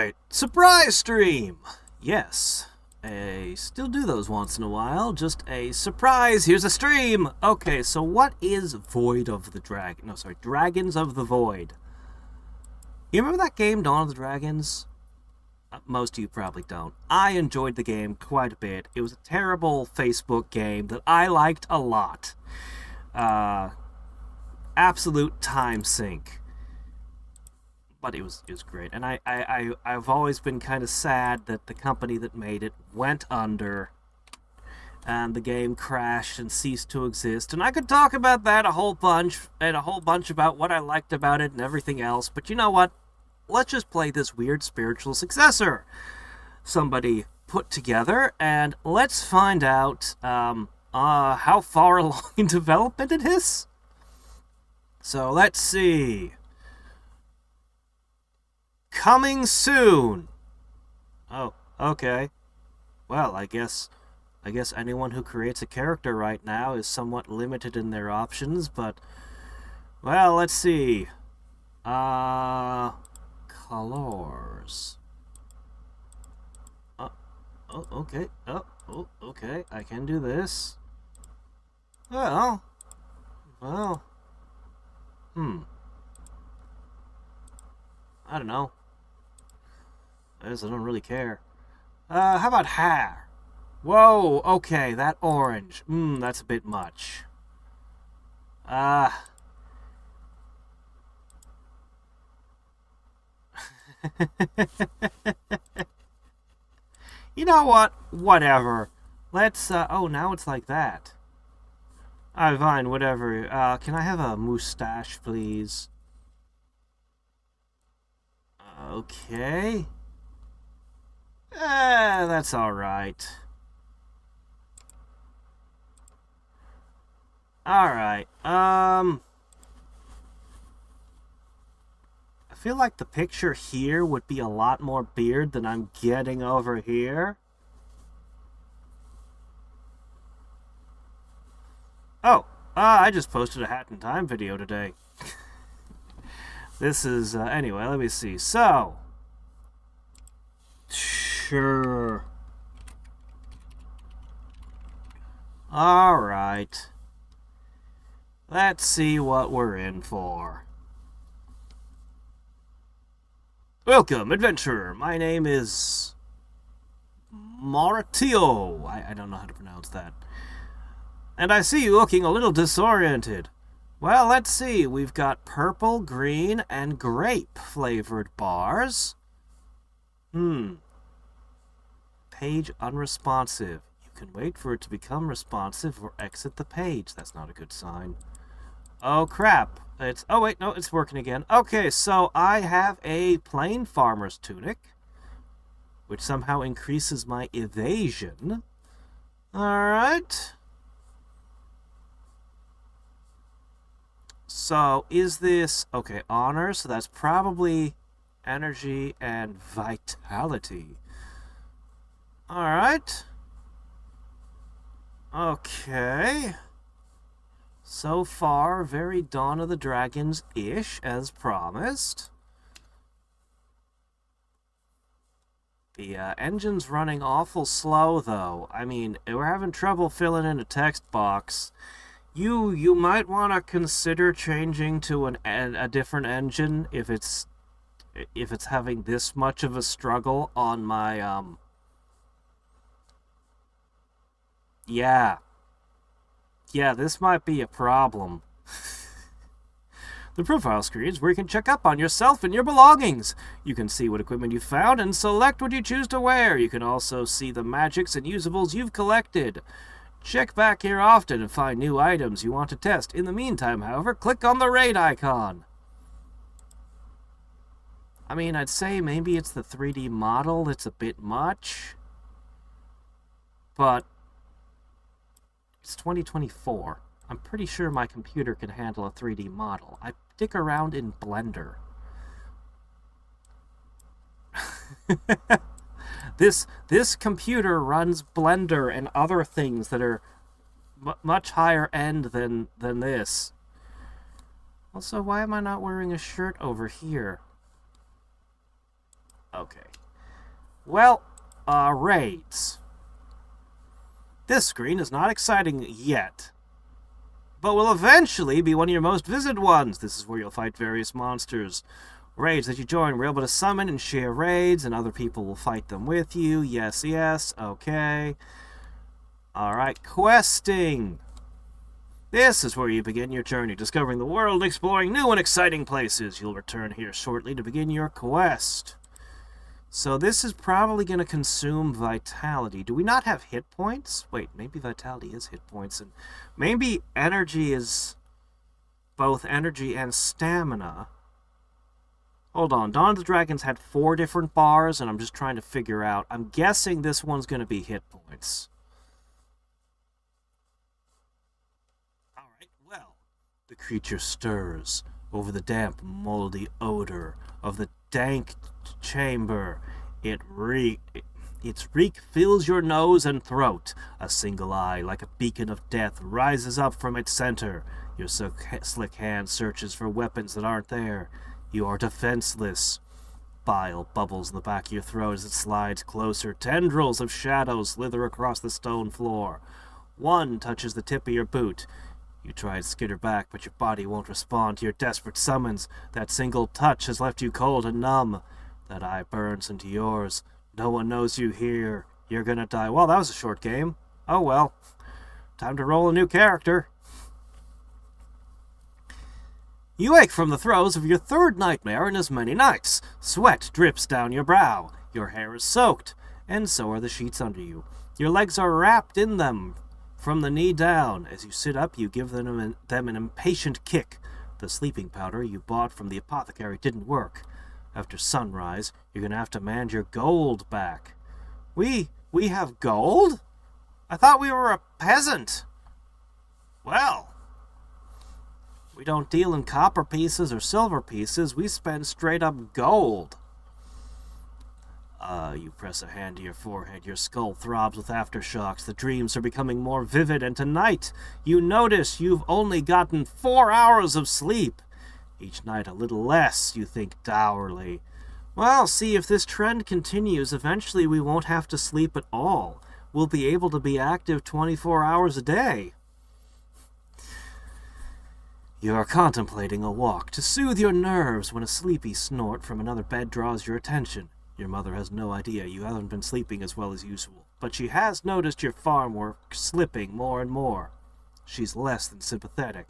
Alright, surprise stream! Yes, I still do those once in a while. Just a surprise, here's a stream! Okay, so what is Void of the Dragon? No, sorry, Dragons of the Void. You remember that game, Dawn of the Dragons? Most of you probably don't. I enjoyed the game quite a bit. It was a terrible Facebook game that I liked a lot. Absolute time sink. But it was great, and I've always been kind of sad that the company that made it went under, and the game crashed and ceased to exist. And I could talk about that a whole bunch, and a whole bunch about what I liked about it and everything else. But you know what? Let's just play this weird spiritual successor somebody put together, and let's find out how far along in development it is. So let's see. Coming soon. Oh, okay. Well, I guess anyone who creates a character right now is somewhat limited in their options, but well, let's see. Colors. Oh, okay. Oh, okay. I can do this. Well. I don't know. I guess I don't really care. How about hair? Whoa, okay, that orange. That's a bit much. You know what? Whatever. Let's, oh, now it's like that. Alright, fine, whatever. Can I have a mustache, please? Okay. That's alright. Alright, I feel like the picture here would be a lot more beard than I'm getting over here. Oh, I just posted a Hat in Time video today. This is, anyway, let me see. So, sure. Alright. Let's see what we're in for. Welcome, adventurer. My name is Mauricio. I don't know how to pronounce that. And I see you looking a little disoriented. Well, let's see. We've got purple, green, and grape flavored bars. Page unresponsive. You can wait for it to become responsive or exit the page. That's not a good sign. Oh, crap. Oh, wait, no, it's working again. Okay, so I have a plain farmer's tunic, which somehow increases my evasion. Alright. So, is this... Okay, honor, so that's probably energy and vitality. Alright. Okay. So far, very Dawn of the Dragons-ish, as promised. The engine's running awful slow, though. I mean, we're having trouble filling in a text box. You might want to consider changing to a different engine if it's having this much of a struggle on my Yeah, this might be a problem. The profile screen is where you can check up on yourself and your belongings. You can see what equipment you found and select what you choose to wear. You can also see the magics and usables you've collected. Check back here often and find new items you want to test. In the meantime, however, click on the raid icon. I mean, I'd say maybe it's the 3D model that's a bit much. But it's 2024. I'm pretty sure my computer can handle a 3D model. I dick around in Blender. This computer runs Blender and other things that are much higher end than this. Also, why am I not wearing a shirt over here? Okay. Well, raids. This screen is not exciting yet, but will eventually be one of your most visited ones. This is where you'll fight various monsters. Raids that you join, we're able to summon and share raids, and other people will fight them with you. Yes, yes, okay. Alright, questing. This is where you begin your journey, discovering the world, exploring new and exciting places. You'll return here shortly to begin your quest. So this is probably going to consume vitality. Do we not have hit points? Wait, maybe vitality is hit points, and maybe energy is both energy and stamina. Hold on, Dawn of the Dragons had 4 different bars, and I'm just trying to figure out. I'm guessing this one's going to be hit points. Alright, well. The creature stirs over the damp, moldy odor of the dank chamber. Its reek fills your nose and throat. A single eye, like a beacon of death, rises up from its center. Your slick hand searches for weapons that aren't there. You are defenseless. Bile bubbles in the back of your throat as it slides closer. Tendrils of shadow slither across the stone floor. One touches the tip of your boot. You try to skitter back, but your body won't respond to your desperate summons. That single touch has left you cold and numb. That eye burns into yours. No one knows you here. You're gonna die. Well, that was a short game. Oh well. Time to roll a new character. You wake from the throes of your 3rd nightmare in as many nights. Sweat drips down your brow. Your hair is soaked, and so are the sheets under you. Your legs are wrapped in them from the knee down. As you sit up, you give them an impatient kick. The sleeping powder you bought from the apothecary didn't work. After sunrise, you're going to have to demand your gold back. We have gold? I thought we were a peasant. Well, we don't deal in copper pieces or silver pieces. We spend straight up gold. You press a hand to your forehead. Your skull throbs with aftershocks. The dreams are becoming more vivid, and tonight you notice you've only gotten 4 hours of sleep. Each night a little less, you think dourly. Well, see, if this trend continues, eventually we won't have to sleep at all. We'll be able to be active 24 hours a day. You are contemplating a walk to soothe your nerves when a sleepy snort from another bed draws your attention. Your mother has no idea you haven't been sleeping as well as usual, but she has noticed your farm work slipping more and more. She's less than sympathetic.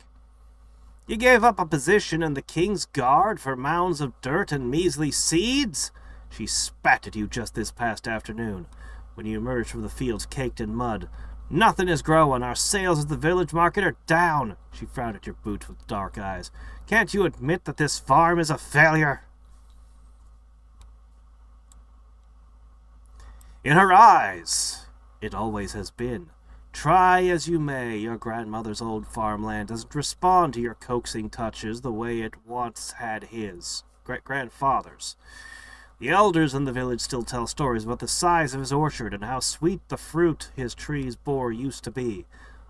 You gave up a position in the King's Guard for mounds of dirt and measly seeds? She spat at you just this past afternoon, when you emerged from the fields caked in mud. Nothing is growing. Our sales at the village market are down. She frowned at your boot with dark eyes. Can't you admit that this farm is a failure? In her eyes, it always has been. Try as you may, your grandmother's old farmland doesn't respond to your coaxing touches the way it once had his great-grandfather's. The elders in the village still tell stories about the size of his orchard and how sweet the fruit his trees bore used to be.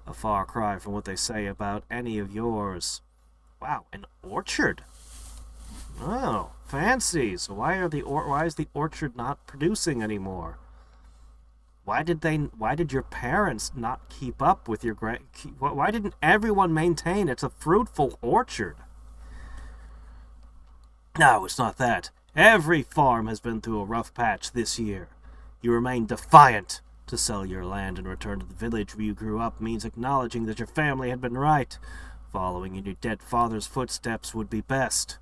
A far cry from what they say about any of yours. Wow, an orchard? Oh, fancy. So why is the orchard not producing anymore? Why did your parents not keep up with your why didn't everyone maintain it's a fruitful orchard? No, it's not that. Every farm has been through a rough patch this year. You remain defiant. To sell your land and return to the village where you grew up means acknowledging that your family had been right. Following in your dead father's footsteps would be best.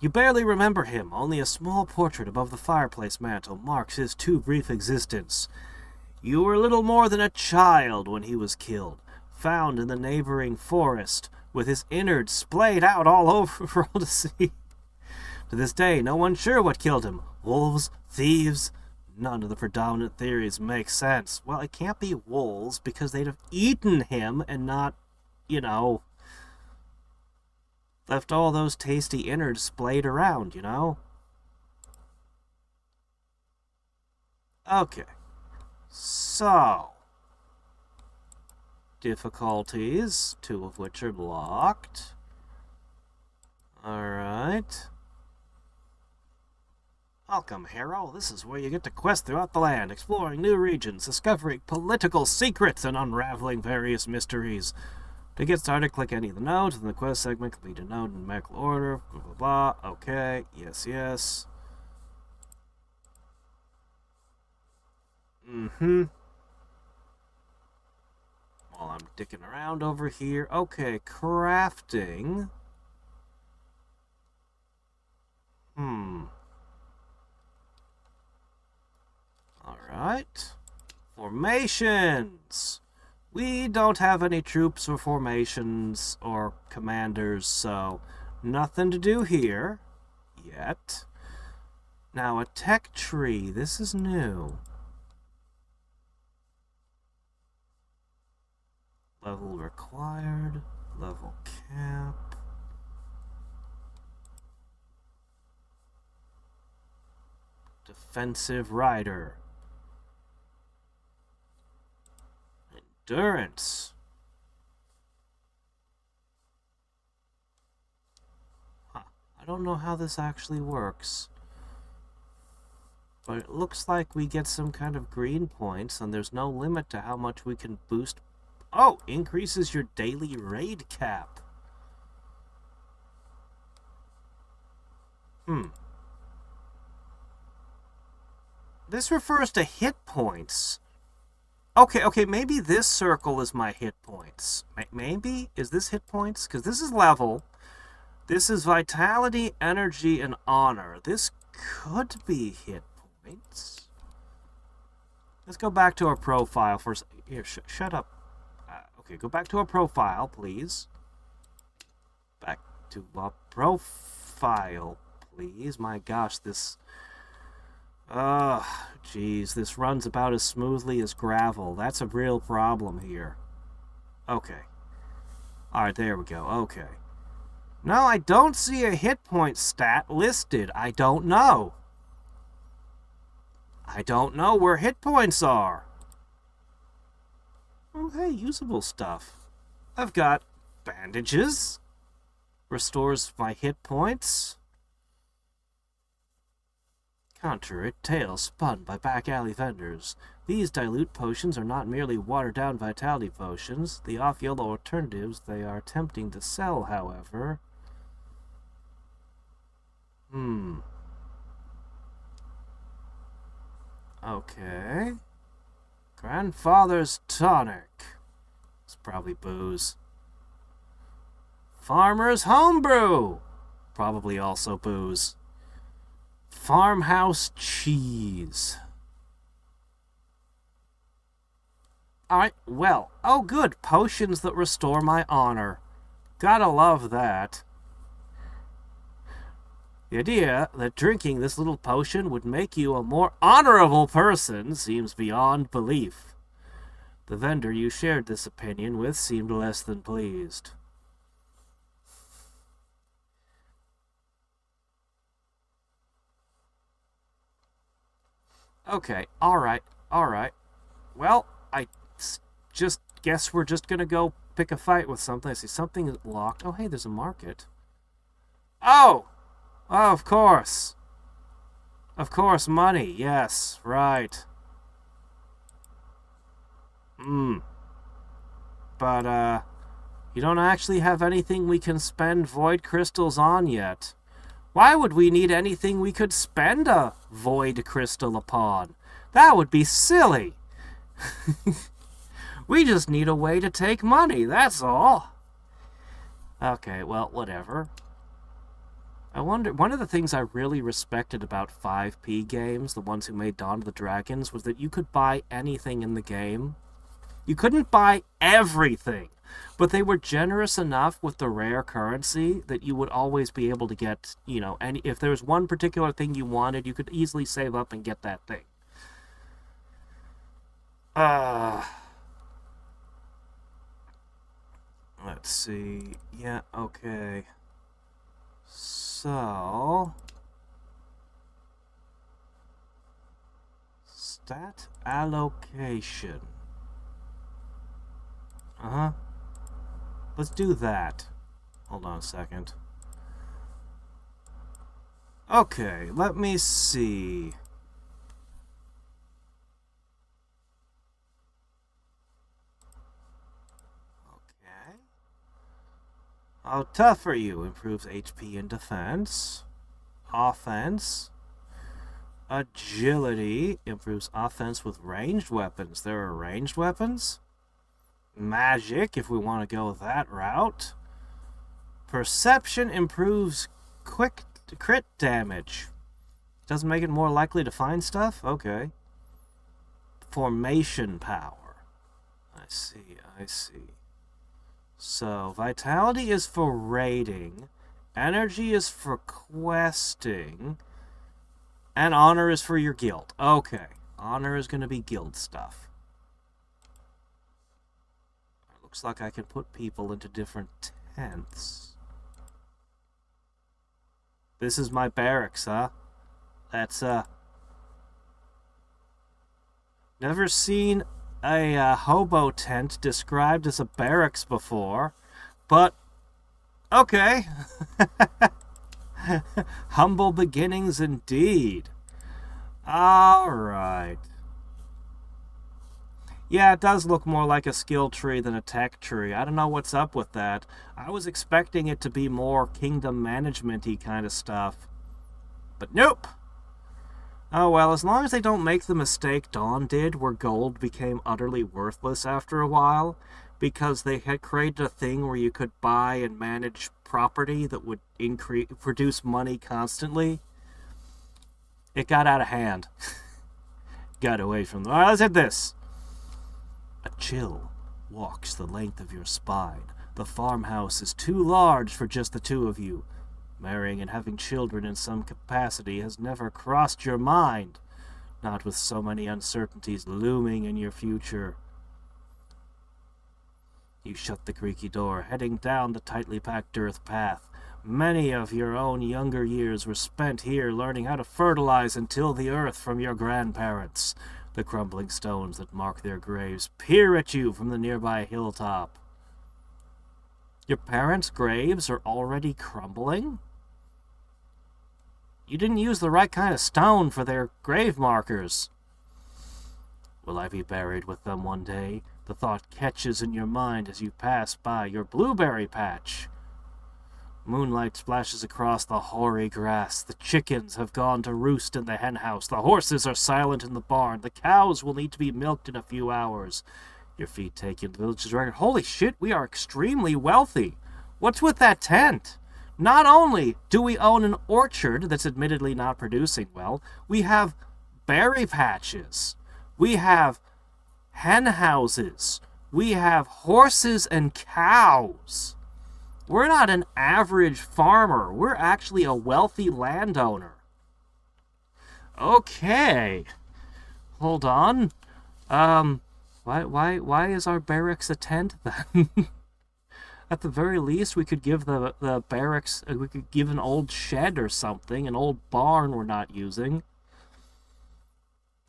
You barely remember him. Only a small portrait above the fireplace mantel marks his too brief existence. You were little more than a child when he was killed, found in the neighboring forest, with his innards splayed out all over for all to see. To this day, no one's sure what killed him. Wolves, thieves. None of the predominant theories make sense. Well, it can't be wolves because they'd have eaten him and not, left all those tasty innards splayed around, Okay. So, difficulties, 2 of which are blocked. Alright. Welcome, hero. This is where you get to quest throughout the land, exploring new regions, discovering political secrets, and unraveling various mysteries. To get started, click any of the nodes in the quest segment, complete a node in numerical order, blah, blah, blah. Okay, yes, yes. While I'm dicking around over here. Okay, crafting. Alright. Formations! We don't have any troops or formations or commanders, so nothing to do here yet. Now, a tech tree. This is new. Level required. Level cap. Defensive rider. Endurance. Huh. I don't know how this actually works. But it looks like we get some kind of green points, and there's no limit to how much we can boost. Oh, increases your daily raid cap. This refers to hit points. Okay, maybe this circle is my hit points. Maybe? Is this hit points? Because this is level. This is vitality, energy, and honor. This could be hit points. Let's go back to our profile for... Here, shut up. Okay, go back to our profile, please. Back to our profile, please. My gosh, this... Jeez, this runs about as smoothly as gravel. That's a real problem here. Okay. Alright, there we go. Okay. No, I don't see a hit point stat listed. I don't know. I don't know where hit points are. Oh, hey, usable stuff. I've got bandages. Restores my hit points. Contrary tales spun by back alley vendors. These dilute potions are not merely watered-down vitality potions. The off-yellow alternatives they are attempting to sell, however... Okay. Grandfather's tonic. It's probably booze. Farmer's homebrew. Probably also booze. Farmhouse cheese. Alright, well. Oh, good. Potions that restore my honor. Gotta love that. The idea that drinking this little potion would make you a more honorable person seems beyond belief. The vendor you shared this opinion with seemed less than pleased. Okay, alright. Well, I just guess we're just gonna go pick a fight with something. I see something locked. Oh, hey, there's a market. Oh! Oh, of course. Of course, money. Yes, right. But, you don't actually have anything we can spend void crystals on yet. Why would we need anything we could spend a void crystal upon? That would be silly. We just need a way to take money, that's all. Okay, well, whatever. I wonder, one of the things I really respected about 5P games, the ones who made Dawn of the Dragons, was that you could buy anything in the game. You couldn't buy everything, but they were generous enough with the rare currency that you would always be able to get, you know, and if there was one particular thing you wanted, you could easily save up and get that thing. Let's see. Yeah, okay. So, stat allocation. Let's do that. Hold on a second. Okay, let me see. Okay. How tough are you? Improves HP and defense. Offense. Agility improves offense with ranged weapons. There are ranged weapons. Magic, if we want to go that route. Perception improves quick crit damage. Doesn't make it more likely to find stuff? Okay. Formation power. I see, I see. So, vitality is for raiding, energy is for questing, and honor is for your guild. Okay. Honor is going to be guild stuff. Looks like I can put people into different tents. This is my barracks, huh? That's, never seen a hobo tent described as a barracks before, but okay. Humble beginnings indeed. Alright. Yeah, it does look more like a skill tree than a tech tree. I don't know what's up with that. I was expecting it to be more kingdom management-y kind of stuff. But nope! Oh well, as long as they don't make the mistake Dawn did, where gold became utterly worthless after a while, because they had created a thing where you could buy and manage property that would produce money constantly. It got out of hand. Got away from them. Alright, let's hit this. A chill walks the length of your spine. The farmhouse is too large for just the two of you. Marrying and having children in some capacity has never crossed your mind, not with so many uncertainties looming in your future. You shut the creaky door, heading down the tightly packed earth path. Many of your own younger years were spent here learning how to fertilize and till the earth from your grandparents. The crumbling stones that mark their graves peer at you from the nearby hilltop. Your parents' graves are already crumbling? You didn't use the right kind of stone for their grave markers. Will I be buried with them one day? The thought catches in your mind as you pass by your blueberry patch. Moonlight splashes across the hoary grass. The chickens have gone to roost in the henhouse. The horses are silent in the barn. The cows will need to be milked in a few hours. Your feet take you to the village's record. Holy shit, we are extremely wealthy. What's with that tent? Not only do we own an orchard that's admittedly not producing well, we have berry patches. We have hen houses. We have horses and cows. We're not an average farmer. We're actually a wealthy landowner. Okay. Hold on. Why is our barracks a tent then? At the very least, we could give the barracks, we could give an old shed or something, an old barn we're not using.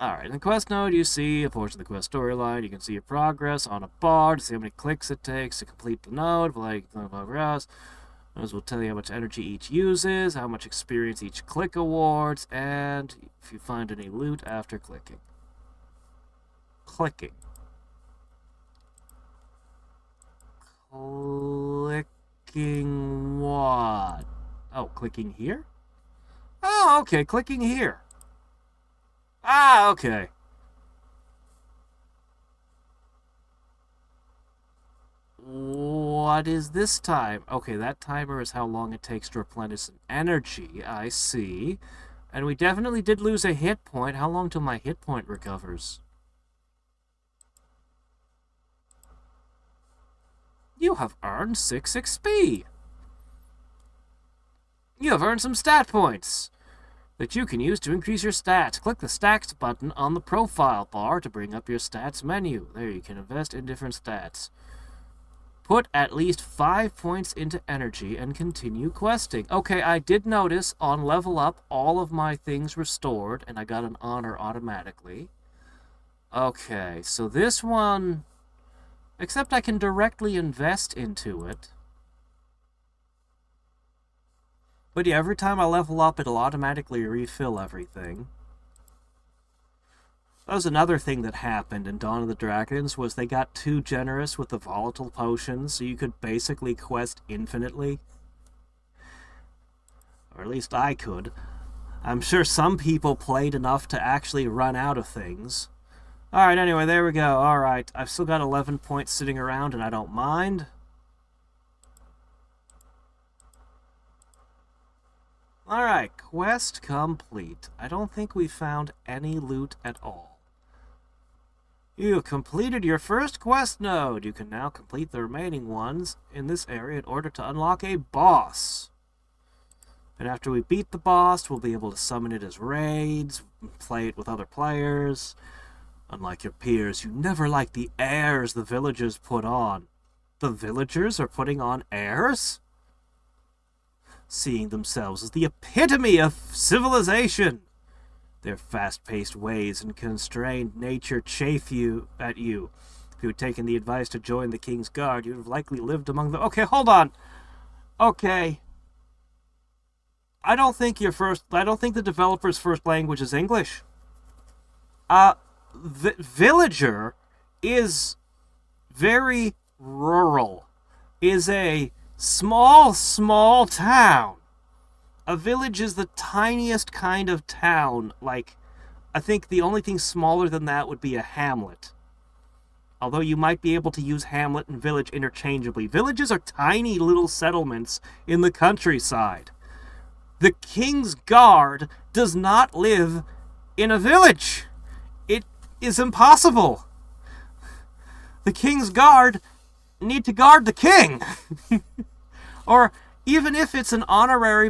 Alright, in the quest node, you see a portion of the quest storyline. You can see your progress on a bar to see how many clicks it takes to complete the node. Like, progress. Those will tell you how much energy each uses, how much experience each click awards, and if you find any loot after clicking. Clicking what? Oh, clicking here? Oh, okay, clicking here. Ah, okay. What is this time? Okay, that timer is how long it takes to replenish an energy. I see. And we definitely did lose a hit point. How long till my hit point recovers? You have earned 6 XP. You have earned some stat points that you can use to increase your stats. Click the stats button on the profile bar to bring up your stats menu. There, you can invest in different stats. Put at least 5 points into energy and continue questing. Okay, I did notice on level up, all of my things restored, and I got an honor automatically. Okay, so this one, except I can directly invest into it. But yeah, every time I level up, it'll automatically refill everything. That was another thing that happened in Dawn of the Dragons, was they got too generous with the volatile potions, so you could basically quest infinitely. Or at least I could. I'm sure some people played enough to actually run out of things. Alright, anyway, there we go. Alright, I've still got 11 points sitting around, and I don't mind. Alright, quest complete. I don't think we found any loot at all. You completed your first quest node. You can now complete the remaining ones in this area in order to unlock a boss. And after we beat the boss, we'll be able to summon it as raids, play it with other players. Unlike your peers, you never like the airs the villagers put on. The villagers are putting on airs? Seeing themselves as the epitome of civilization. Their fast-paced ways and constrained nature chafe at you. If you had taken the advice to join the King's Guard, you'd have likely lived among the... Okay, hold on. Okay. I don't think the developer's first language is English. Villager is very rural. Is a small town. A village is the tiniest kind of town. Like, I think the only thing smaller than that would be a hamlet. Although you might be able to use hamlet and village interchangeably. Villages are tiny little settlements in the countryside. The King's Guard does not live in a village. It is impossible. The King's Guard need to guard the king. Or even if it's an honorary...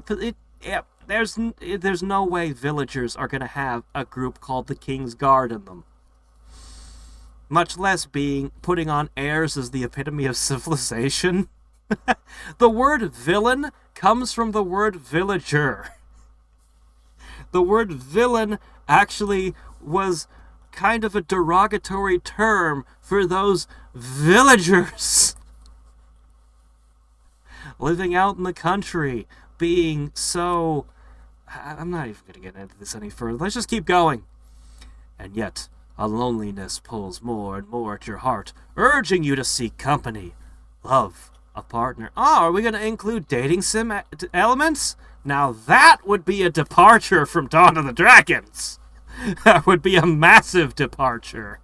there's no way villagers are going to have a group called the King's Guard in them. Much less putting on airs as the epitome of civilization. The word villain comes from the word villager. The word villain actually was kind of a derogatory term for those villagers living out in the country, being so... I'm not even going to get into this any further. Let's just keep going. And yet, a loneliness pulls more and more at your heart, urging you to seek company, love, a partner. Oh, are we going to include dating sim elements? Now that would be a departure from Dawn of the Dragons. That would be a massive departure.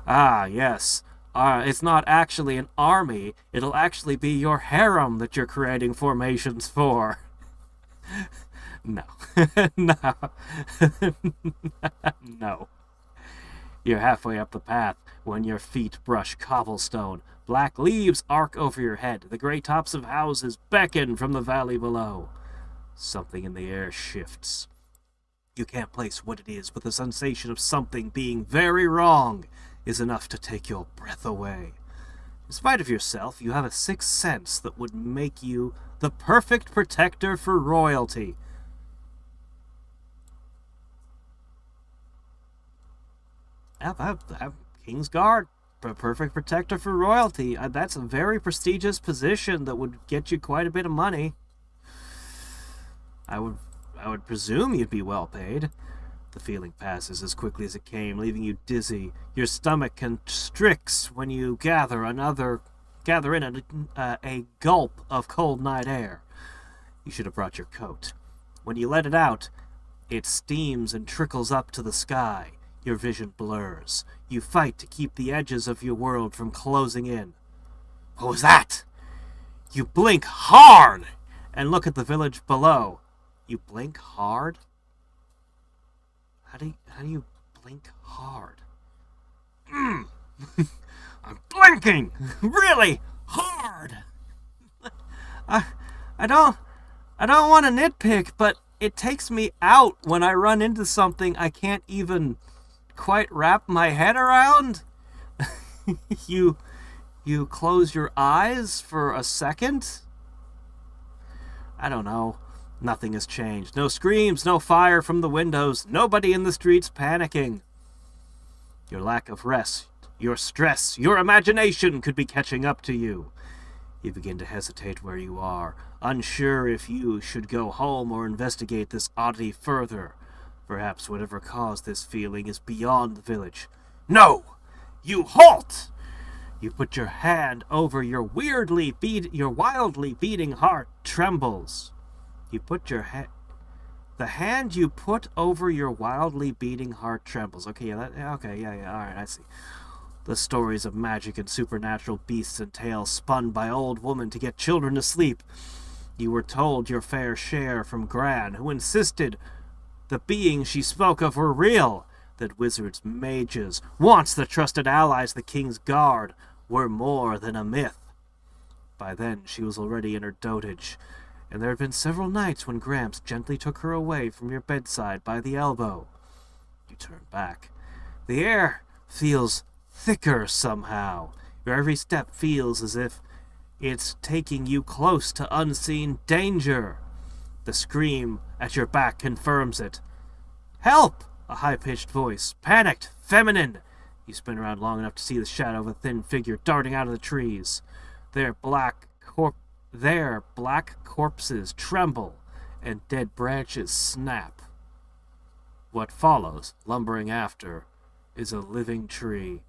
Ah, yes. It's not actually an army. It'll actually be your harem that you're creating formations for. No. No. No. You're halfway up the path when your feet brush cobblestone. Black leaves arc over your head. The gray tops of houses beckon from the valley below. Something in the air shifts. You can't place what it is, but the sensation of something being very wrong is enough to take your breath away. In spite of yourself, you have a sixth sense that would make you the perfect protector for royalty. Have King's Guard, a perfect protector for royalty. That's a very prestigious position that would get you quite a bit of money. I would presume you'd be well paid. The feeling passes as quickly as it came, leaving you dizzy. Your stomach constricts when you gather in a gulp of cold night air. You should have brought your coat. When you let it out, it steams and trickles up to the sky. Your vision blurs. You fight to keep the edges of your world from closing in. What was that? You blink hard and look at the village below. You blink hard? How do you blink hard? I'm blinking really hard. I don't want to nitpick, but it takes me out when I run into something I can't even quite wrap my head around. You close your eyes for a second? I don't know. Nothing has changed. No screams, no fire from the windows, nobody in the streets panicking. Your lack of rest, your stress, your imagination could be catching up to you. You begin to hesitate where you are, unsure if you should go home or investigate this oddity further. Perhaps whatever caused this feeling is beyond the village. No! You halt! You put your hand over your wildly beating heart trembles. You put your the hand you put over your wildly beating heart trembles. Okay, yeah, all right, I see. The stories of magic and supernatural beasts and tales spun by old women to get children to sleep. You were told your fair share from Gran, who insisted the beings she spoke of were real, that wizards, mages, once the trusted allies of the king's guard, were more than a myth. By then she was already in her dotage, and there had been several nights when Gramps gently took her away from your bedside by the elbow. You turn back. The air feels thicker somehow. Your every step feels as if it's taking you close to unseen danger. The scream at your back confirms it. Help! A high-pitched voice, panicked, feminine. You spin around long enough to see the shadow of a thin figure darting out of the trees. Their black corpses tremble, and dead branches snap. What follows, lumbering after, is a living tree.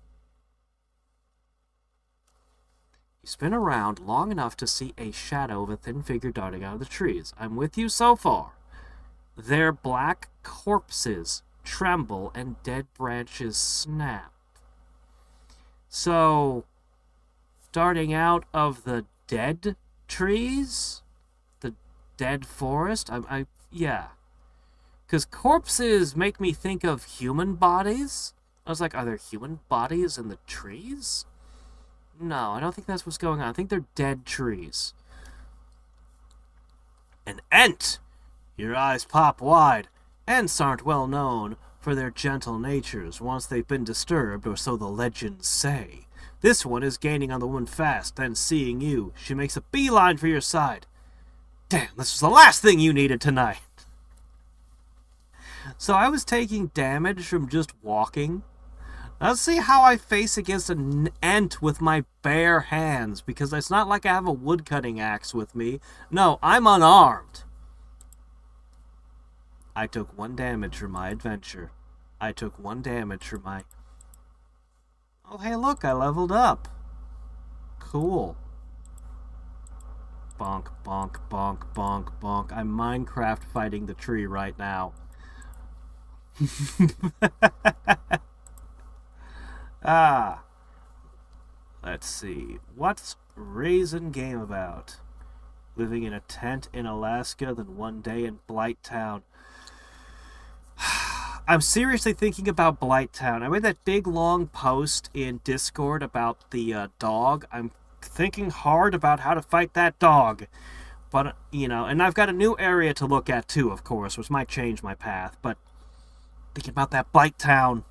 You spin around long enough to see a shadow of a thin figure darting out of the trees. I'm with you so far. Their black corpses tremble and dead branches snap. So, darting out of the dead trees? The dead forest? Yeah. Because corpses make me think of human bodies. I was like, are there human bodies in the trees? No, I don't think that's what's going on. I think they're dead trees. An Ent! Your eyes pop wide. Ents aren't well known for their gentle natures once they've been disturbed, or so the legends say. This one is gaining on the woman fast, then seeing you, she makes a beeline for your side. Damn, this was the last thing you needed tonight. So I was taking damage from just walking. Let's see how I face against an Ent with my bare hands, because it's not like I have a woodcutting axe with me. No, I'm unarmed. I took 1 damage for my adventure. I took 1 damage for my... Oh, hey, look, I leveled up. Cool. Bonk, bonk, bonk, bonk, bonk. I'm Minecraft fighting the tree right now. Let's see. What's Raisin Game about? Living in a tent in Alaska, then one day in Blight Town. I'm seriously thinking about Blight Town. I made that big long post in Discord about the dog. I'm thinking hard about how to fight that dog. But, you know, and I've got a new area to look at too, of course, which might change my path. But thinking about that Blight Town.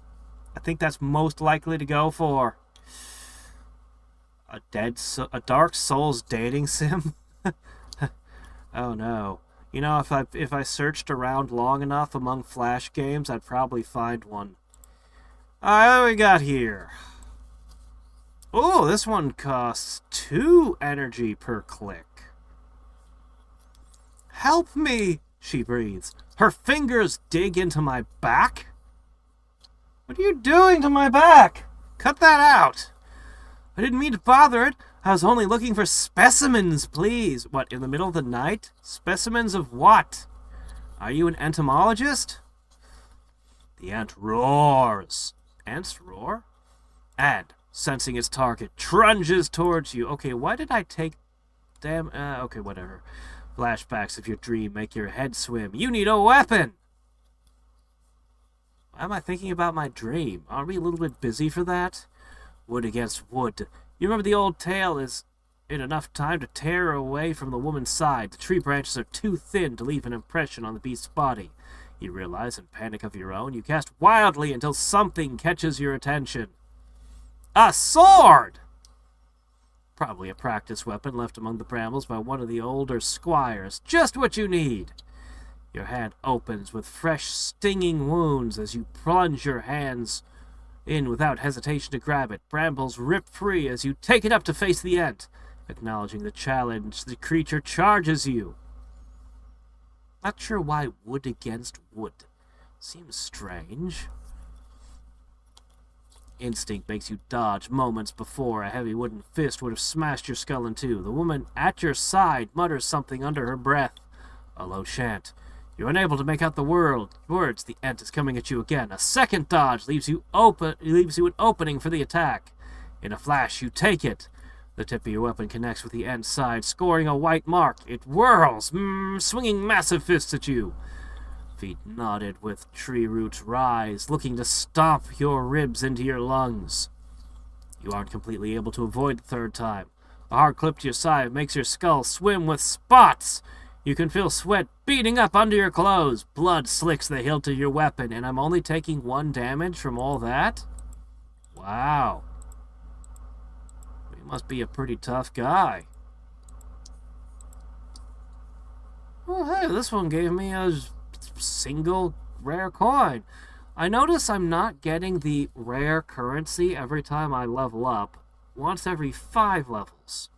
I think that's most likely to go for. A Dark Souls dating sim? Oh no. You know, if I searched around long enough among Flash games, I'd probably find one. Alright, what do we got here? Oh, this one costs 2 energy per click. Help me, she breathes. Her fingers dig into my back. What are you doing to my back? Cut that out. I didn't mean to bother it. I was only looking for specimens, please. What, in the middle of the night? Specimens of what? Are you an entomologist? The ant roars. Ants roar? And, sensing its target, trunges towards you. Okay, why did I take... Damn, okay, whatever. Flashbacks of your dream make your head swim. You need a weapon! Why am I thinking about my dream? Aren't we a little bit busy for that? Wood against wood. You remember the old tale, is it enough time to tear her away from the woman's side? The tree branches are too thin to leave an impression on the beast's body. You realize, in panic of your own, you cast wildly until something catches your attention. A sword! Probably a practice weapon left among the brambles by one of the older squires. Just what you need. Your hand opens with fresh stinging wounds as you plunge your hands in without hesitation to grab it. Brambles rip free as you take it up to face the Ent. Acknowledging the challenge, the creature charges you. Not sure why wood against wood. Seems strange. Instinct makes you dodge moments before a heavy wooden fist would have smashed your skull in two. The woman at your side mutters something under her breath. A low chant. You're unable to make out the words. The ant is coming at you again. A second dodge leaves you an opening for the attack. In a flash, you take it. The tip of your weapon connects with the ant's side, scoring a white mark. It whirls, swinging massive fists at you. Feet knotted with tree roots rise, looking to stomp your ribs into your lungs. You aren't completely able to avoid the third time. A hard clip to your side makes your skull swim with spots. You can feel sweat beating up under your clothes. Blood slicks the hilt of your weapon, and I'm only taking 1 damage from all that? Wow. You must be a pretty tough guy. Oh, hey, this one gave me a single rare coin. I notice I'm not getting the rare currency every time I level up. Once every 5 levels.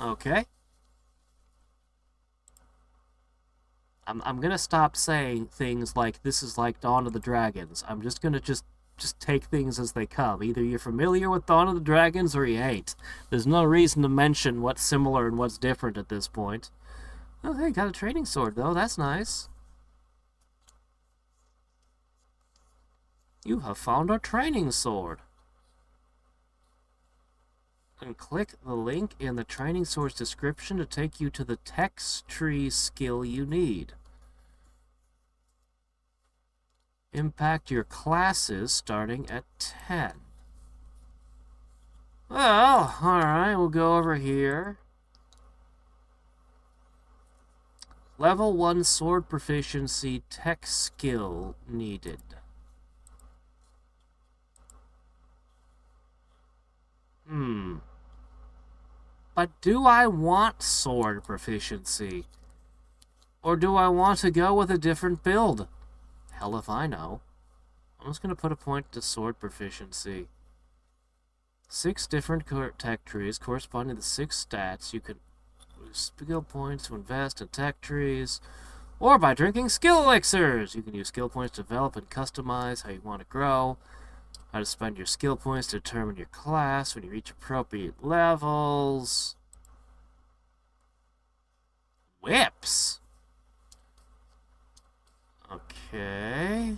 Okay. I'm gonna stop saying things like this is like Dawn of the Dragons. I'm just gonna just take things as they come. Either you're familiar with Dawn of the Dragons or you ain't. There's no reason to mention what's similar and what's different at this point. Oh, hey, got a training sword though. That's nice. You have found a training sword. And click the link in the training sword's description to take you to the text tree skill you need. Impact your classes starting at 10. Well, alright, we'll go over here. Level 1 sword proficiency tech skill needed. But do I want sword proficiency? Or do I want to go with a different build? Hell if I know. I'm just going to put a point to sword proficiency. 6 different tech trees corresponding to 6 stats. You can use skill points to invest in tech trees, or by drinking skill elixirs. You can use skill points to develop and customize how you want to grow. How to spend your skill points to determine your class when you reach appropriate levels. Whips. Okay.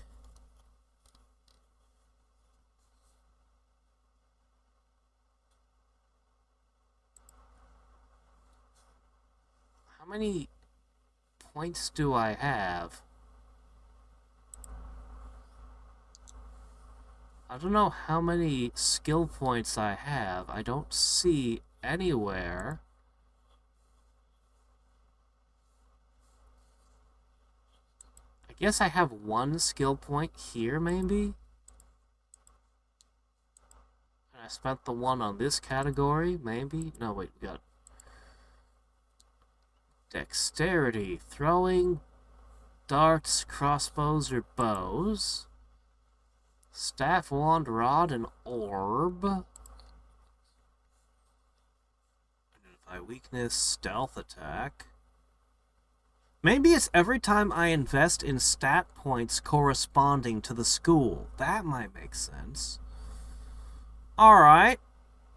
How many points do I have? I don't know how many skill points I have. I don't see anywhere. I guess I have 1 skill point here, maybe? I spent the 1 on this category, maybe? No, wait, we got dexterity, throwing darts, crossbows, or bows. Staff, wand, rod, and orb. Identify weakness, stealth attack. Maybe it's every time I invest in stat points corresponding to the school. That might make sense. Alright.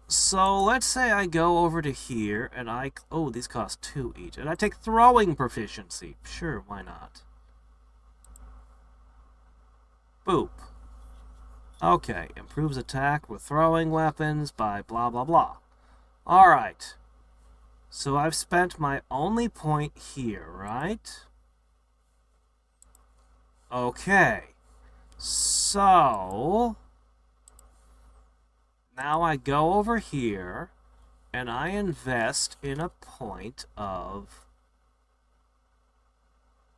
So let's say I go over to here and oh, these cost 2 each. And I take throwing proficiency. Sure, why not? Boop. Okay, improves attack with throwing weapons by blah blah blah. Alright. So I've spent my only point here, right? Okay. So now I go over here and I invest in a point of...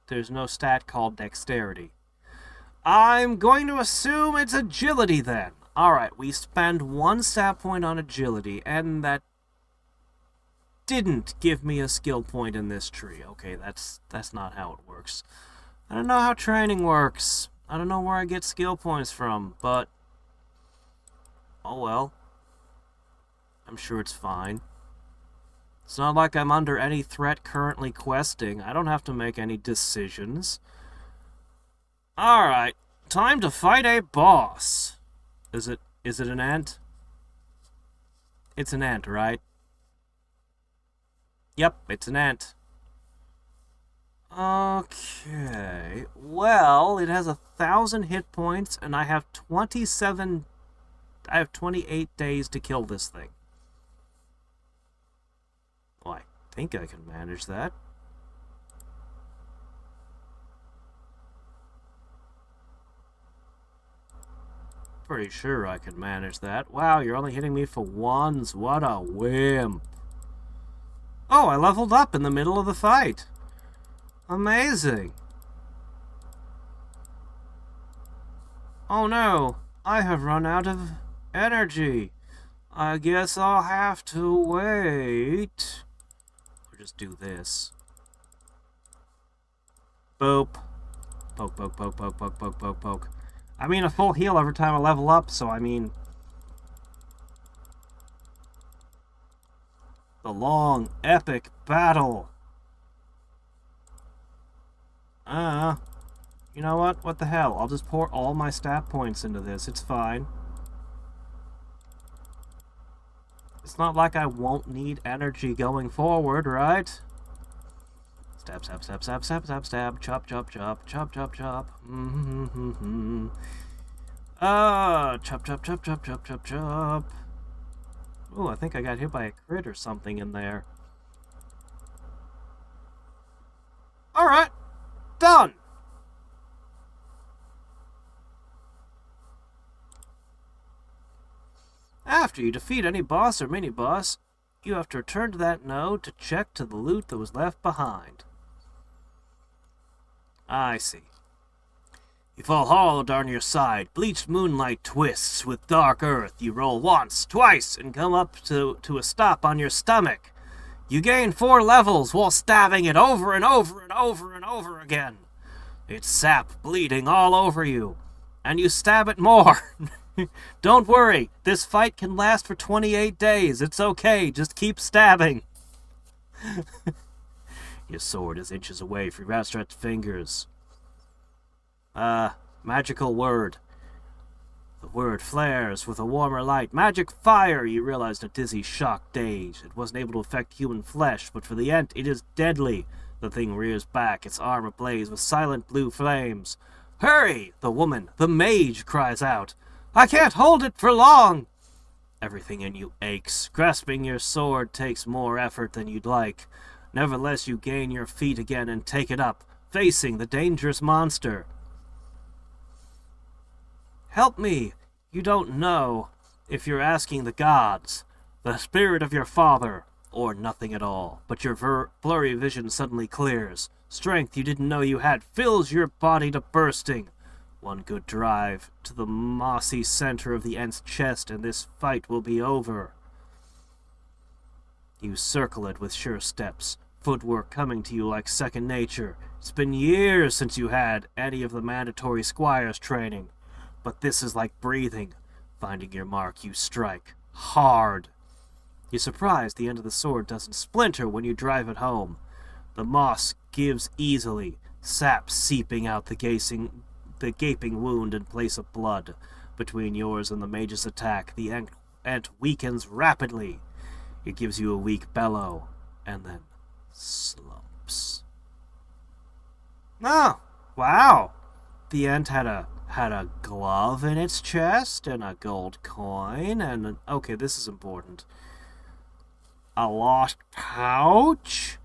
There's no stat called dexterity. I'm going to assume it's agility then. Alright, we spend 1 stat point on agility, and that didn't give me a skill point in this tree. Okay, that's not how it works. I don't know how training works. I don't know where I get skill points from, but... oh well. I'm sure it's fine. It's not like I'm under any threat currently questing. I don't have to make any decisions. Alright, time to fight a boss. Is it an ant? It's an ant, right? Yep, it's an ant. Okay, well, it has 1,000 hit points, and I have 28 days to kill this thing. Well, I think I can manage that. Pretty sure I can manage that. Wow, you're only hitting me for ones. What a whim. Oh, I leveled up in the middle of the fight. Amazing. Oh no, I have run out of energy. I guess I'll have to wait. Or just do this. Boop. Poke, poke, poke, poke, poke, poke, poke, poke. I mean, a full heal every time I level up, so I mean... The long, epic battle. You know what? What the hell? I'll just pour all my stat points into this. It's fine. It's not like I won't need energy going forward, right? Stab, stab, stab, stab, stab, stab, stab. Chop, chop, chop. Chop, chop, chop. Chop, chop, chop, chop, chop, chop, chop. Oh, I think I got hit by a crit or something in there. Alright. Done! After you defeat any boss or mini-boss, you have to return to that node to check to the loot that was left behind. I see. You fall hard on your side, bleached moonlight twists with dark earth. You roll once, twice, and come up to a stop on your stomach. You gain 4 levels while stabbing it over and over and over and over again. It's sap bleeding all over you, and you stab it more. Don't worry, this fight can last for 28 days. It's okay, just keep stabbing. Your sword is inches away from your outstretched fingers. Magical word. The word flares with a warmer light. Magic fire! You realize in a dizzy, shocked daze. It wasn't able to affect human flesh, but for the ant, it is deadly. The thing rears back, its arm ablaze with silent blue flames. Hurry! The woman, the mage, cries out. I can't hold it for long! Everything in you aches. Grasping your sword takes more effort than you'd like. Nevertheless, you gain your feet again and take it up, facing the dangerous monster. Help me! You don't know if you're asking the gods, the spirit of your father, or nothing at all. But your blurry vision suddenly clears. Strength you didn't know you had fills your body to bursting. One good drive to the mossy center of the ant's chest, and this fight will be over. You circle it with sure steps, footwork coming to you like second nature. It's been years since you had any of the mandatory squire's training. But this is like breathing. Finding your mark, you strike. Hard. You're surprised the end of the sword doesn't splinter when you drive it home. The moss gives easily, sap seeping out the gaping wound in place of blood. Between yours and the mage's attack, the ant weakens rapidly. It gives you a weak bellow, and then slumps. Oh, wow. The ant had a glove in its chest, and a gold coin, and okay, this is important. A lost pouch?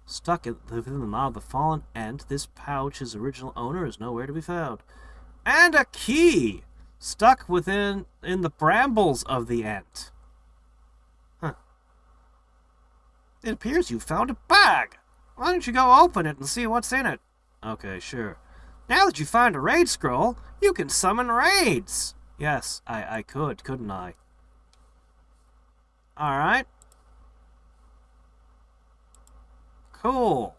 Stuck within the mouth of the fallen ant, this pouch's original owner is nowhere to be found. And a key! Stuck in the brambles of the ant. Huh. It appears you found a bag! Why don't you go open it and see what's in it? Okay, sure. Now that you find a raid scroll, you can summon raids! Yes, I could, couldn't I? Alright. Cool.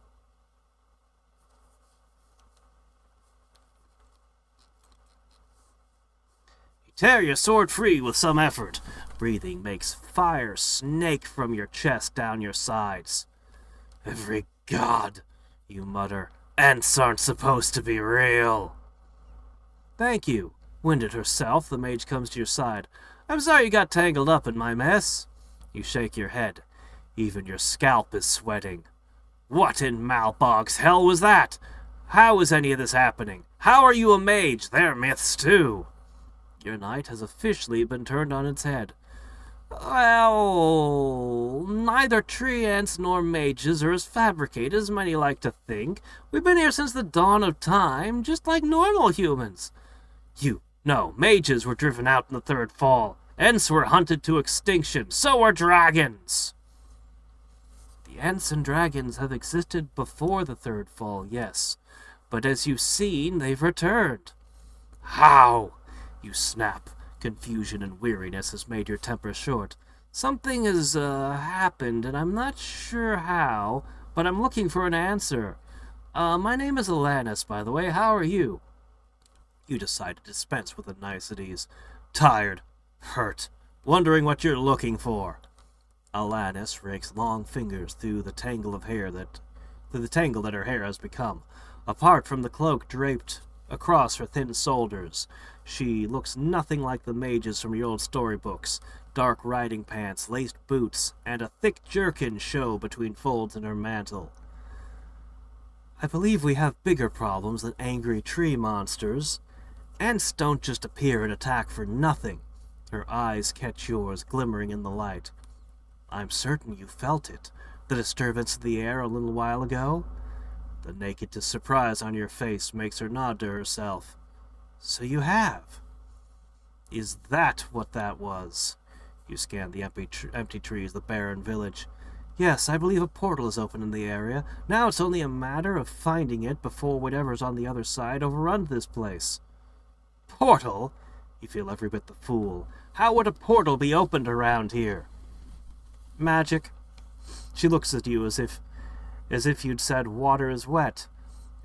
You tear your sword free with some effort. breathing makes fire snake from your chest down your sides. Every god, you mutter. Ents aren't supposed to be real. Thank you. Winded herself, the mage comes to your side. I'm sorry you got tangled up in my mess. You shake your head. Even your scalp is sweating. What in Malbog's hell was that? How is any of this happening? How are you a mage? They're myths too. Your night has officially been turned on its head. Well, neither tree ants nor mages are as fabricated as many like to think. We've been here since the dawn of time, just like normal humans. No, mages were driven out in the third fall. Ents were hunted to extinction. So were dragons. The Ents and dragons have existed before the third fall, yes. But as you've seen, they've returned. How? You snap. Confusion and weariness has made your temper short. Something has happened, and I'm not sure how, but I'm looking for an answer. My name is Alanis, by the way. How are you? You decide to dispense with the niceties. Tired. Hurt. Wondering what you're looking for. Alanis rakes long fingers through the tangle that her hair has become. Apart from the cloak draped across her thin shoulders, she looks nothing like the mages from your old storybooks. Dark riding pants, laced boots, and a thick jerkin show between folds in her mantle. I believe we have bigger problems than angry tree monsters. Ents don't just appear and attack for nothing. Her eyes catch yours, glimmering in the light. I'm certain you felt it. The disturbance of the air a little while ago? The naked surprise on your face makes her nod to herself. So you have. Is that what that was? You scan the empty trees, the barren village. Yes, I believe a portal is open in the area. Now it's only a matter of finding it before whatever's on the other side overruns this place. Portal? You feel every bit the fool. How would a portal be opened around here? Magic. She looks at you as if you'd said water is wet.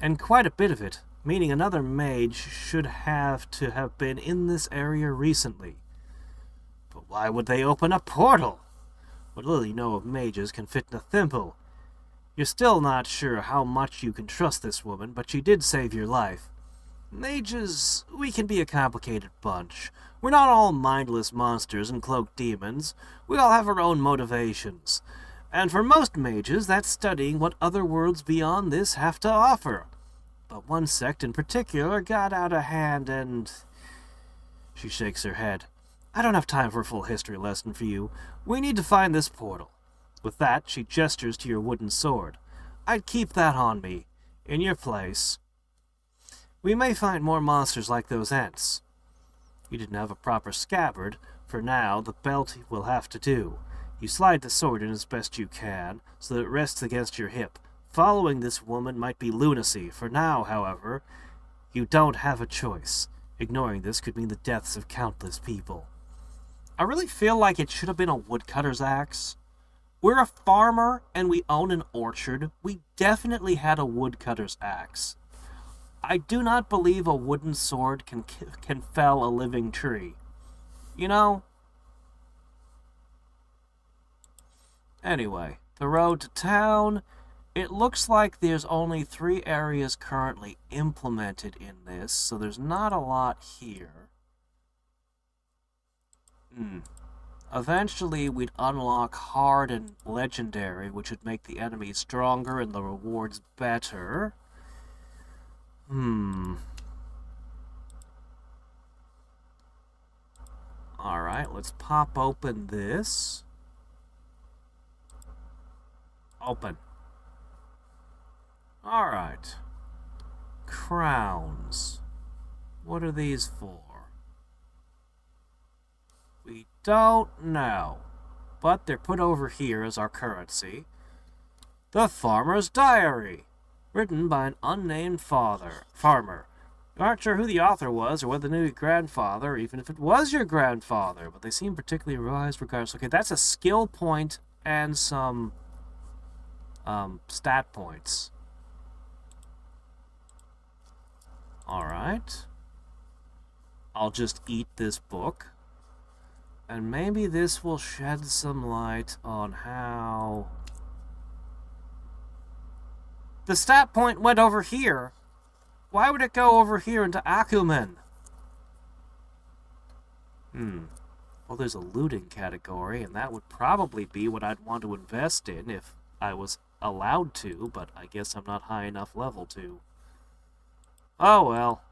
And quite a bit of it, meaning another mage should have to have been in this area recently. But why would they open a portal? What little you know of mages can fit in a thimble. You're still not sure how much you can trust this woman, but she did save your life. Mages, we can be a complicated bunch. We're not all mindless monsters and cloaked demons. We all have our own motivations. And for most mages, that's studying what other worlds beyond this have to offer. But one sect in particular got out of hand and... She shakes her head. I don't have time for a full history lesson for you. We need to find this portal. With that, she gestures to your wooden sword. I'd keep that on me. In your place. We may find more monsters like those Ents. You didn't have a proper scabbard. For now, the belt will have to do. You slide the sword in as best you can, so that it rests against your hip. Following this woman might be lunacy. For now, however, you don't have a choice. Ignoring this could mean the deaths of countless people. I really feel like it should have been a woodcutter's axe. We're a farmer, and we own an orchard. We definitely had a woodcutter's axe. I do not believe a wooden sword can fell a living tree. You know? Anyway, the road to town. It looks like there's only 3 areas currently implemented in this, so there's not a lot here. Eventually, we'd unlock hard and legendary, which would make the enemies stronger and the rewards better. Alright, let's pop open this. Open. Alright. Crowns. What are these for? We don't know. But they're put over here as our currency. The Farmer's Diary. Written by an unnamed farmer. You aren't sure who the author was or whether they knew your grandfather, or even if it was your grandfather, but they seem particularly wise regardless. Okay, that's a skill point and some stat points. Alright. I'll just eat this book. And maybe this will shed some light on how... The stat point went over here. Why would it go over here into Acumen? Well, there's a looting category, and that would probably be what I'd want to invest in if I was allowed to, but I guess I'm not high enough level to. Oh, well.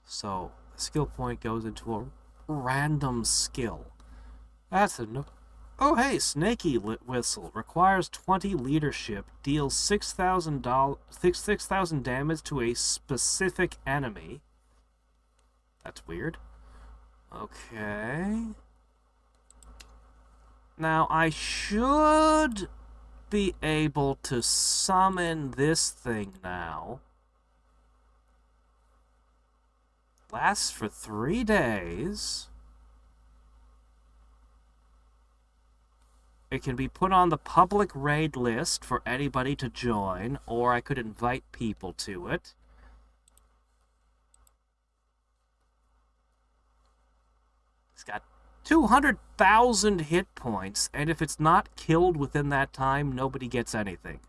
So, the skill point goes into a random skill. That's a no... Oh, hey, Snaky Whistle. Requires 20 leadership. Deals 6,000 damage to a specific enemy. That's weird. Okay. Now, I should be able to summon this thing now. Lasts for 3 days. It can be put on the public raid list for anybody to join, or I could invite people to it. It's got 200,000 hit points, and if it's not killed within that time, nobody gets anything.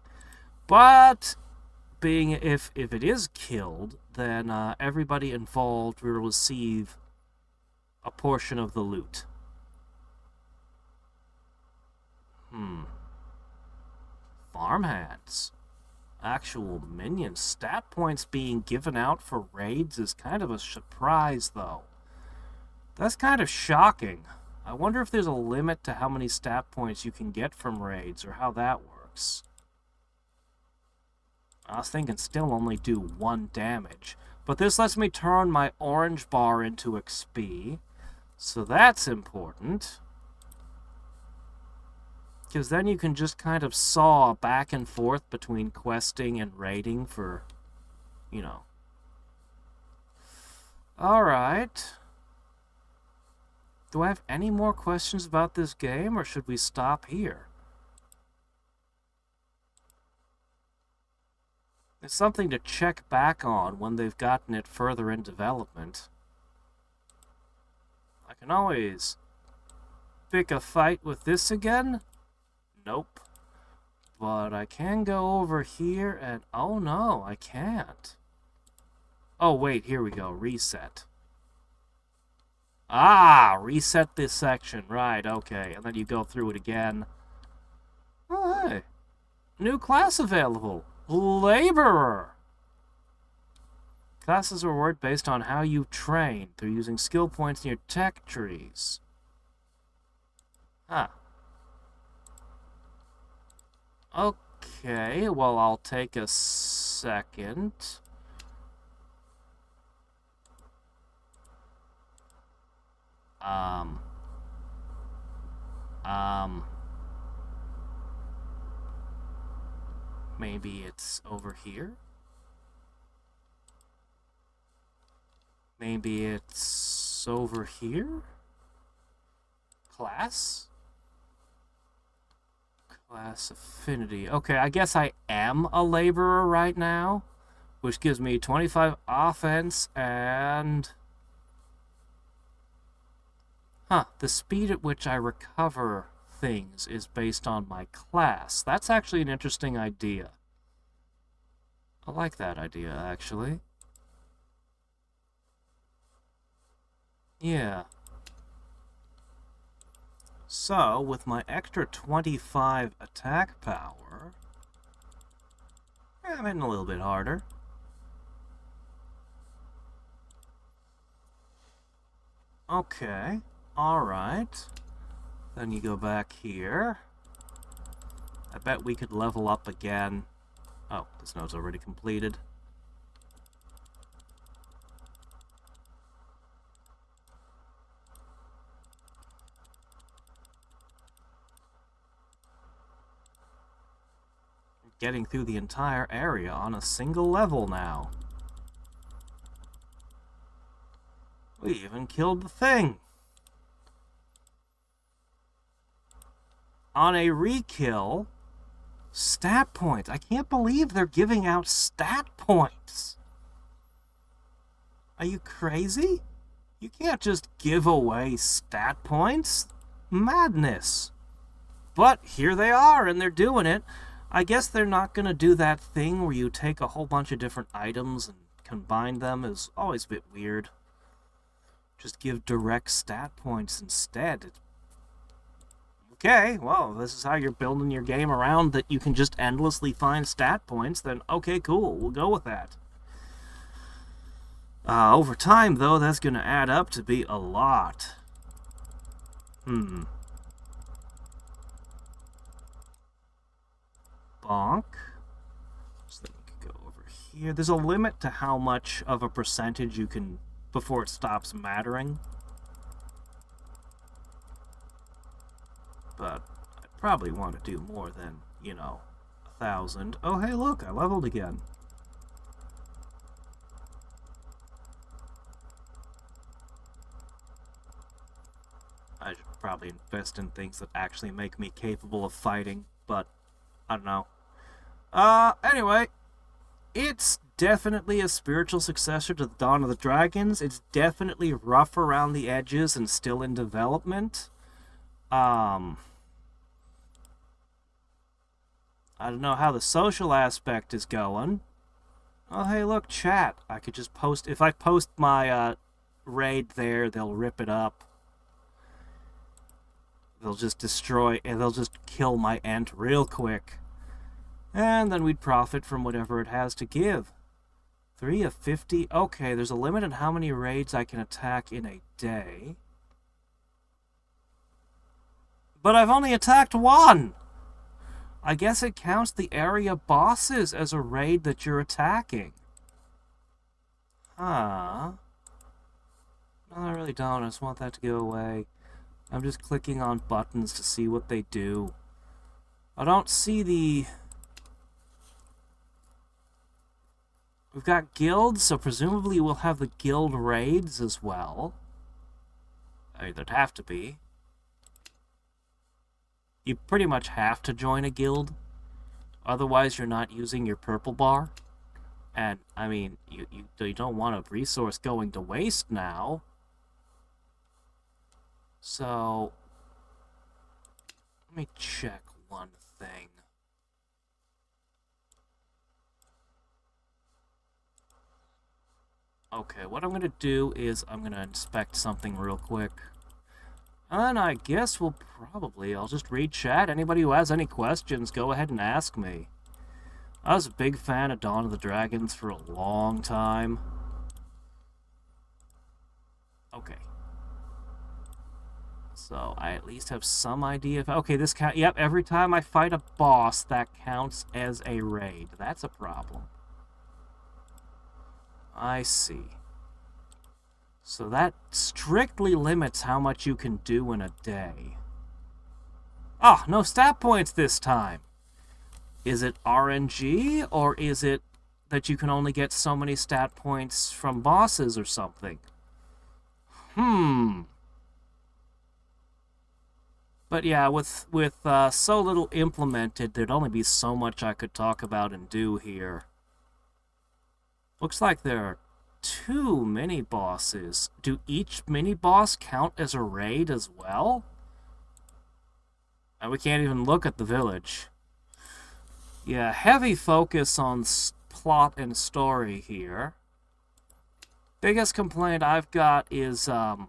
But being if it is killed, then everybody involved will receive a portion of the loot. Farmhands. Actual minion stat points being given out for raids is kind of a surprise, though. That's kind of shocking. I wonder if there's a limit to how many stat points you can get from raids, or how that works. I was thinking still only do 1 damage. But this lets me turn my orange bar into XP. So that's important. Because then you can just kind of saw back and forth between questing and raiding for, you know. Alright. Do I have any more questions about this game, or should we stop here? It's something to check back on when they've gotten it further in development. I can always pick a fight with this again. Nope. But I can go over here and... Oh no, I can't. Oh wait, here we go. Reset. Ah, reset this section. Right, okay. And then you go through it again. Oh, hey. New class available. Laborer. Classes are rewarded based on how you train through using skill points in your tech trees. Huh. Okay, well, I'll take a second. Maybe it's over here? Maybe it's over here? Class? Class affinity. Okay, I guess I am a laborer right now, which gives me 25 offense and... Huh, the speed at which I recover things is based on my class. That's actually an interesting idea. I like that idea, actually. Yeah. So, with my extra 25 attack power, I'm hitting a little bit harder. Okay, alright. Then you go back here. I bet we could level up again. Oh, this node's already completed. Getting through the entire area on a single level now. We even killed the thing. On a re-kill, stat points. I can't believe they're giving out stat points. Are you crazy? You can't just give away stat points. Madness. But here they are, and they're doing it. I guess they're not going to do that thing where you take a whole bunch of different items and combine them. It's always a bit weird. Just give direct stat points instead. Okay, well, this is how you're building your game around that you can just endlessly find stat points, then okay, cool, we'll go with that. Over time, though, that's going to add up to be a lot. Bonk. So then we can go over here. There's a limit to how much of a percentage you can before it stops mattering. But I'd probably want to do more than, 1,000. Oh, hey, look, I leveled again. I should probably invest in things that actually make me capable of fighting, but I don't know. Anyway, it's definitely a spiritual successor to the Dawn of the Dragons. It's definitely rough around the edges and still in development. I don't know how the social aspect is going. Oh, hey, look, chat. I could just post... If I post my raid there, they'll rip it up. They'll just destroy... and they'll just kill my ent real quick. And then we'd profit from whatever it has to give. 3 of 50. Okay, there's a limit on how many raids I can attack in a day. But I've only attacked 1! I guess it counts the area bosses as a raid that you're attacking. Huh. No, I really don't. I just want that to go away. I'm just clicking on buttons to see what they do. I don't see the... We've got guilds, so presumably we'll have the guild raids as well. I mean, there'd have to be. You pretty much have to join a guild. Otherwise, you're not using your purple bar. And, I mean, you don't want a resource going to waste now. So, let me check one thing. Okay, what I'm going to do is I'm going to inspect something real quick. And I guess I'll just read chat. Anybody who has any questions, go ahead and ask me. I was a big fan of Dawn of the Dragons for a long time. Okay. So, I at least have some idea of... Okay, this count... Yep, every time I fight a boss, that counts as a raid. That's a problem. I see. So that strictly limits how much you can do in a day. Oh, no stat points this time. Is it RNG, or is it that you can only get so many stat points from bosses or something? But yeah, with so little implemented, there'd only be so much I could talk about and do here. Looks like there are 2 mini-bosses. Do each mini-boss count as a raid as well? And we can't even look at the village. Yeah, heavy focus on plot and story here. Biggest complaint I've got is, that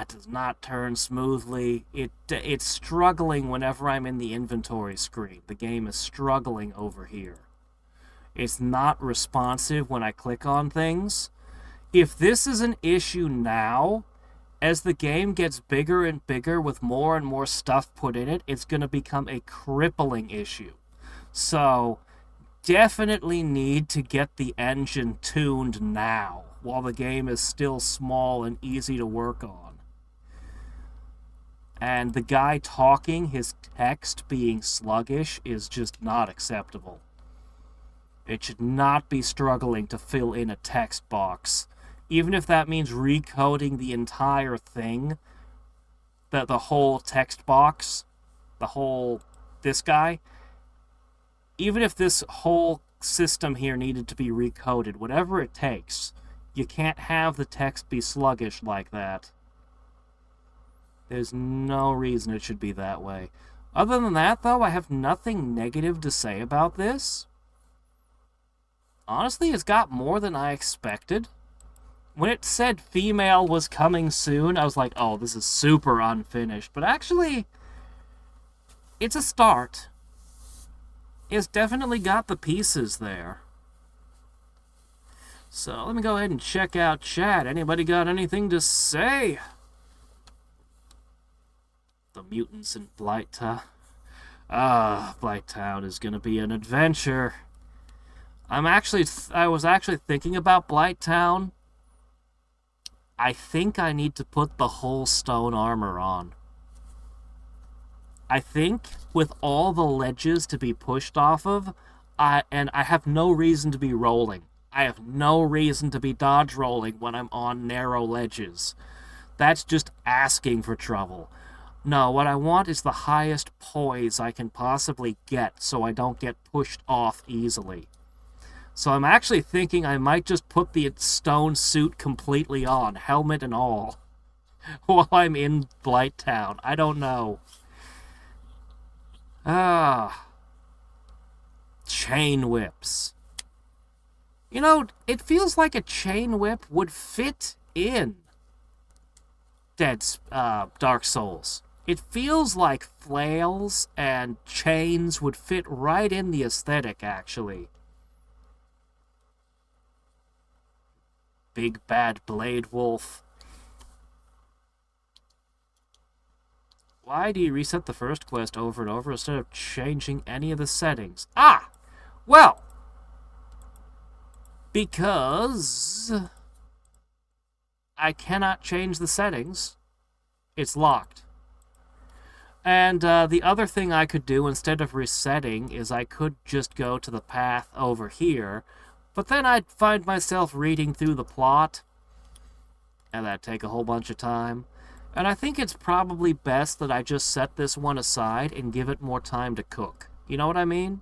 does not turn smoothly. It's struggling whenever I'm in the inventory screen. The game is struggling over here. It's not responsive when I click on things. If this is an issue now, as the game gets bigger and bigger with more and more stuff put in it, it's going to become a crippling issue. So, definitely need to get the engine tuned now, while the game is still small and easy to work on. And the guy talking, his text being sluggish, is just not acceptable. It should not be struggling to fill in a text box. Even if that means recoding the entire thing, the whole text box, this guy, even if this whole system here needed to be recoded, whatever it takes, You can't have the text be sluggish like that. There's no reason it should be that way. Other than that, though, I have nothing negative to say about this. Honestly, it's got more than I expected. When it said female was coming soon, I was like, oh, this is super unfinished. But actually, it's a start. It's definitely got the pieces there. So let me go ahead and check out chat. Anybody got anything to say? The mutants in Blighttown. Blighttown is going to be an adventure. I was actually thinking about Blighttown. I think I need to put the whole stone armor on. I think with all the ledges to be pushed off of, and I have no reason to be rolling. I have no reason to be dodge rolling when I'm on narrow ledges. That's just asking for trouble. No, what I want is the highest poise I can possibly get so I don't get pushed off easily. So I'm actually thinking I might just put the stone suit completely on, helmet and all, while I'm in Blighttown. I don't know. Chain whips. You know, it feels like a chain whip would fit in Dark Souls. It feels like flails and chains would fit right in the aesthetic, actually. Big bad blade wolf. Why do you reset the first quest over and over instead of changing any of the settings? Ah! Well, because I cannot change the settings. It's locked. And the other thing I could do instead of resetting is I could just go to the path over here, but then I'd find myself reading through the plot, and that'd take a whole bunch of time. And I think it's probably best that I just set this one aside and give it more time to cook. You know what I mean?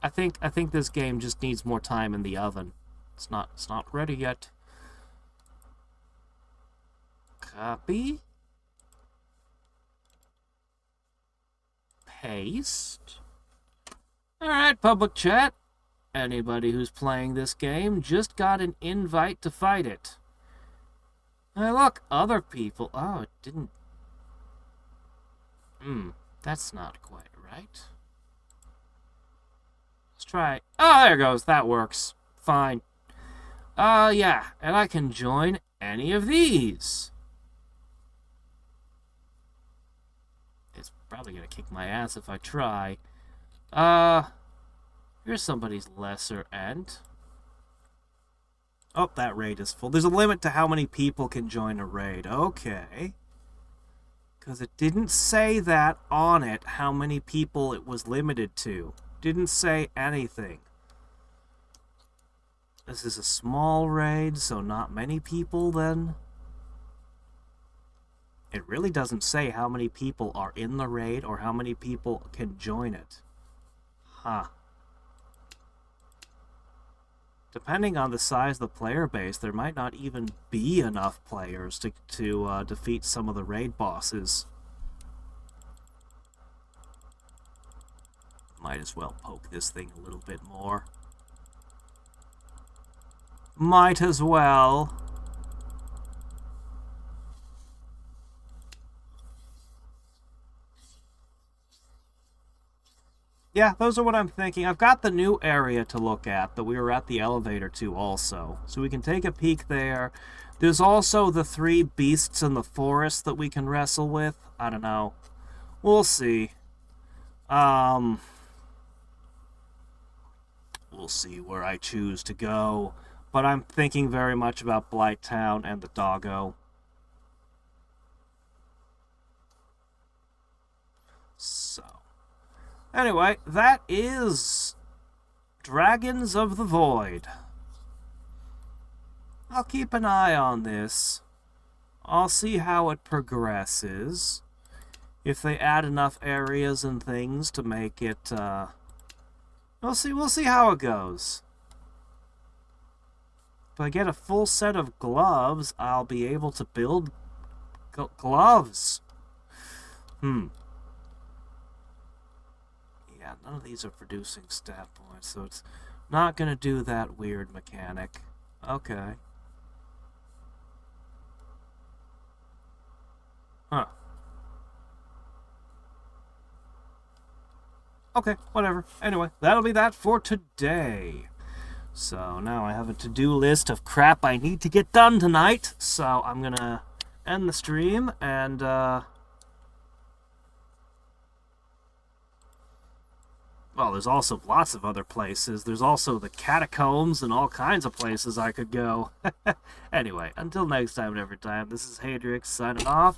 I think this game just needs more time in the oven. It's not ready yet. Copy. Paste. Alright, public chat. Anybody who's playing this game just got an invite to fight it. Hey, look, other people. Oh, it didn't. That's not quite right. Let's try. Oh, there it goes. That works. Fine. Yeah, and I can join any of these. It's probably gonna kick my ass if I try. Here's somebody's lesser end. Oh, that raid is full. There's a limit to how many people can join a raid. Okay. Because it didn't say that on it, how many people it was limited to. Didn't say anything. This is a small raid, so not many people then. It really doesn't say how many people are in the raid or how many people can join it. Huh. Depending on the size of the player base, there might not even be enough players to defeat some of the raid bosses. Might as well poke this thing a little bit more. Might as well. Yeah, those are what I'm thinking. I've got the new area to look at that we were at the elevator to also. So we can take a peek there. There's also the 3 beasts in the forest that we can wrestle with. I don't know. We'll see. We'll see where I choose to go. But I'm thinking very much about Blighttown and the doggo. So. Anyway, that is Dragons of the Void. I'll keep an eye on this. I'll see how it progresses. If they add enough areas and things to make it, we'll see how it goes. If I get a full set of gloves, I'll be able to build gloves. Yeah, none of these are producing stat points, so it's not going to do that weird mechanic. Okay. Huh. Okay, whatever. Anyway, that'll be that for today. So now I have a to-do list of crap I need to get done tonight. So I'm gonna end the stream and well, there's also lots of other places. There's also the catacombs and all kinds of places I could go. Anyway, until next time and every time, this is Hadriex signing off.